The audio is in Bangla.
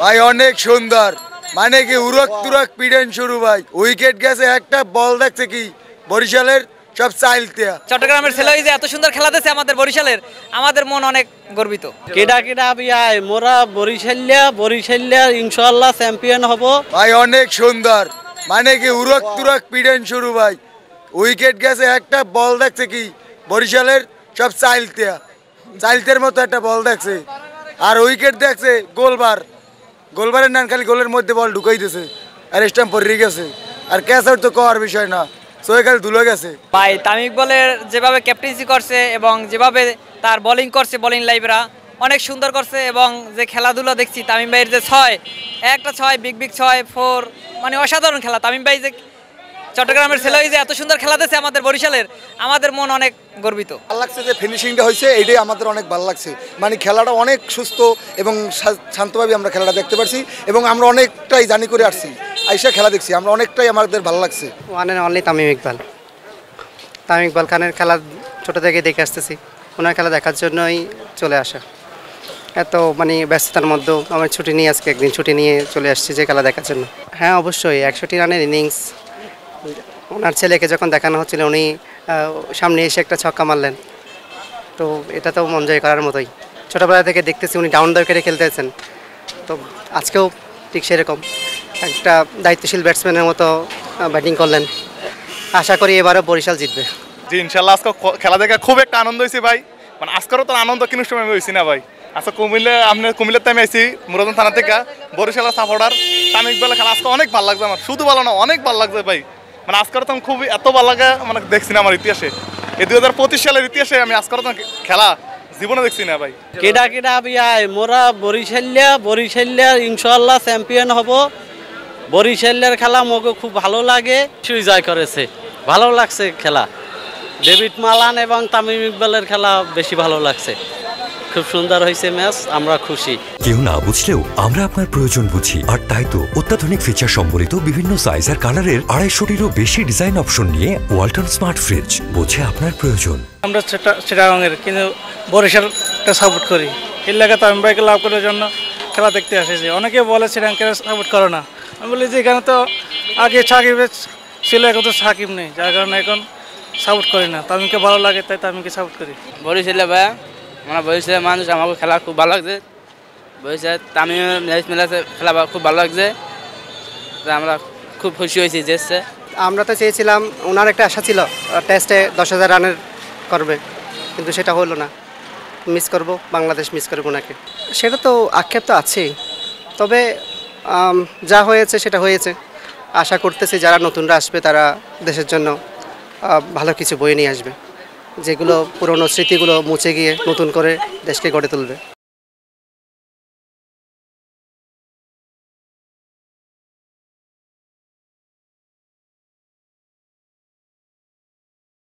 ভাই অনেক সুন্দর, মানে কি উড়ক তুরক পিডেন শুরু ভাই। উইকেট গেছে একটা, বল দেখছে কি বরিশালের সব চাইলতিয়া। চট্টগ্রামের ছেলে যে এত সুন্দর খেলা দিচ্ছে আমাদের বরিশালের, আমাদের মন অনেক গর্বিত। কেডা কেডা বিয়ায় মোরা বরিশালিয়া ইনশাআল্লাহ চ্যাম্পিয়ন হব। ভাই অনেক সুন্দর, মানে কি উড়ক তুরক পিডেন শুরু ভাই। উইকেট গেছে একটা, বল দেখছে কি বরিশালের সব চাইলতিয়া। চাইলতের মতো একটা বল দেখছে, আর উইকেট দেখছে গোলবারের নান খালি গোলের মধ্যে বল ঢুকাই দিয়েছে, আর স্টাম্প পড়ে গেছে, আর ক্যাচ আউট তো কওয়ার বিষয় না, সবাই খালি ধুলে গেছে। ভাই তামিম ইকবালের যেভাবে ক্যাপ্টেন্সি করছে এবং যেভাবে তার বোলিং করছে, বোলিং লাইভরা অনেক সুন্দর করছে। এবং যে খেলাধুলা দেখছি তামিম ভাইয়ের যে একটা ছয় বিগ 6-4, মানে অসাধারণ খেলা। তামিম ভাই যে চট্টগ্রামের ছেলে যে এত সুন্দর খেলা দিচ্ছে আমাদের বরিশালের, আমাদের মন অনেক গর্বিত। ভালো লাগছে যে ফিনিশিংটা হয়েছে, এইটাই আমাদের অনেক ভালো লাগছে। মানে খেলাটা অনেক সুস্থ এবং শান্তভাবে আমরা খেলাটা দেখতে পারছি, এবং আমরা অনেকটাই জানি করে আসছি, আইসা খেলা দেখছি, আমরা অনেকটাই আমাদের ভালো লাগছে। One and only Tamim Iqbal খানের খেলা ছোটো থেকে দেখে আসতেছি, ওনার খেলা দেখার জন্যই চলে আসা। এত মানে ব্যস্ততার মধ্যেও আমার ছুটি নিয়ে আজকে একদিন ছুটি নিয়ে চলে আসছি যে খেলা দেখার জন্য। হ্যাঁ অবশ্যই 61 রানের ইনিংস ওনার ছেলেকে যখন দেখানো হচ্ছিল, উনি সামনে এসে একটা ছক্কা মারলেন, তো এটা তো মন জয় করার মতোই। ছোটোবেলা থেকে দেখতেছি উনি ডাউন দ্য উইকেটে খেলতেছেন, তো আজকেও ঠিক সেরকম একটা দায়িত্বশীল ব্যাটসম্যানের মতো ব্যাটিং করলেন। আশা করি এবারও বরিশাল জিতবে। জি ইনশাল্লাহ। আজকে খেলা দেখে খুব একটা আনন্দ হয়েছে ভাই, মানে আজকেরও তো আনন্দ কিন্তু সময় হয়েছি না ভাই। আজকে কুমিল্লার টাইমে আইসি মুরাদন থানা থেকে, বরিশালের সাপোর্টার। তামিম ইকবালের খেলা আজকে অনেক ভালো লাগছে আমার, শুধু ভালো না অনেক ভালো লাগছে ভাই। মানে আজকের তো খুবই এত ভালো লাগে, মানে দেখছি না আমার ইতিহাসে, এই 2025 সালের ইতিহাসে আমি আজকের তো খেলা জীবনে দেখছি না ভাই। কেডা কেডা বিয়ায় মোরা বরিশালিয়া ইনশাআল্লাহ চ্যাম্পিয়ন হব। বরিশালের খেলা মোকে খুব ভালো লাগে, জয় করেছে, ভালো লাগছে খেলা। ডেভিড মালান এবং তামিম ইকবালের খেলা বেশি ভালো লাগছে, খুব সুন্দর হয়েছে ম্যাচ, আমরা খুশি। কেউ না বুঝলেও আমরা আপনার প্রয়োজন বুঝি, আর তাই তো অত্যাধুনিক ফিচার সম্বলিত বিভিন্ন সাইজ আর কালারের 250-টিরও বেশি ডিজাইন অপশন নিয়ে ওয়ালটন স্মার্ট ফ্রিজ বোঝে আপনার প্রয়োজন। আমরা চিটাগাংয়ের, কিন্তু বরিশালটা সাপোর্ট করি। এর লাগে তামিম ভাইকে লাভ করার জন্য খেলা দেখতে আসেছি। অনেকে বলে চিটাগাংকে সাপোর্ট করো না, আমি বলি যে এখানে তো আগে সাকিব ছিল, এখন তো সাকিব নেই, যার কারণে এখন সাপোর্ট করি না। তামিমকে ভালো লাগে তাই তামিমকে সাপোর্ট করি। বরিশালে ভাই আমরা বরিশালের মানুষ, আমাকে খেলা খুব ভালো লাগছে। বরিশাল তামিম মেলাতে খেলা খুব ভালো লাগছে, আমরা খুব খুশি হয়েছি। যে আমরা তো চেয়েছিলাম, ওনার একটা আশা ছিল টেস্টে 10,000 রানের করবে, কিন্তু সেটা হলো না। বাংলাদেশ মিস করবো ওনাকে, সেটা তো আক্ষেপ তো আছেই। তবে যা হয়েছে সেটা হয়েছে। আশা করতেছি যারা নতুনরা আসবে তারা দেশের জন্য ভালো কিছু বয়ে নিয়ে আসবে, যেগুলো পুরনো স্মৃতিগুলো মুছে গিয়ে নতুন করে দেশকে গড়ে তুলবে।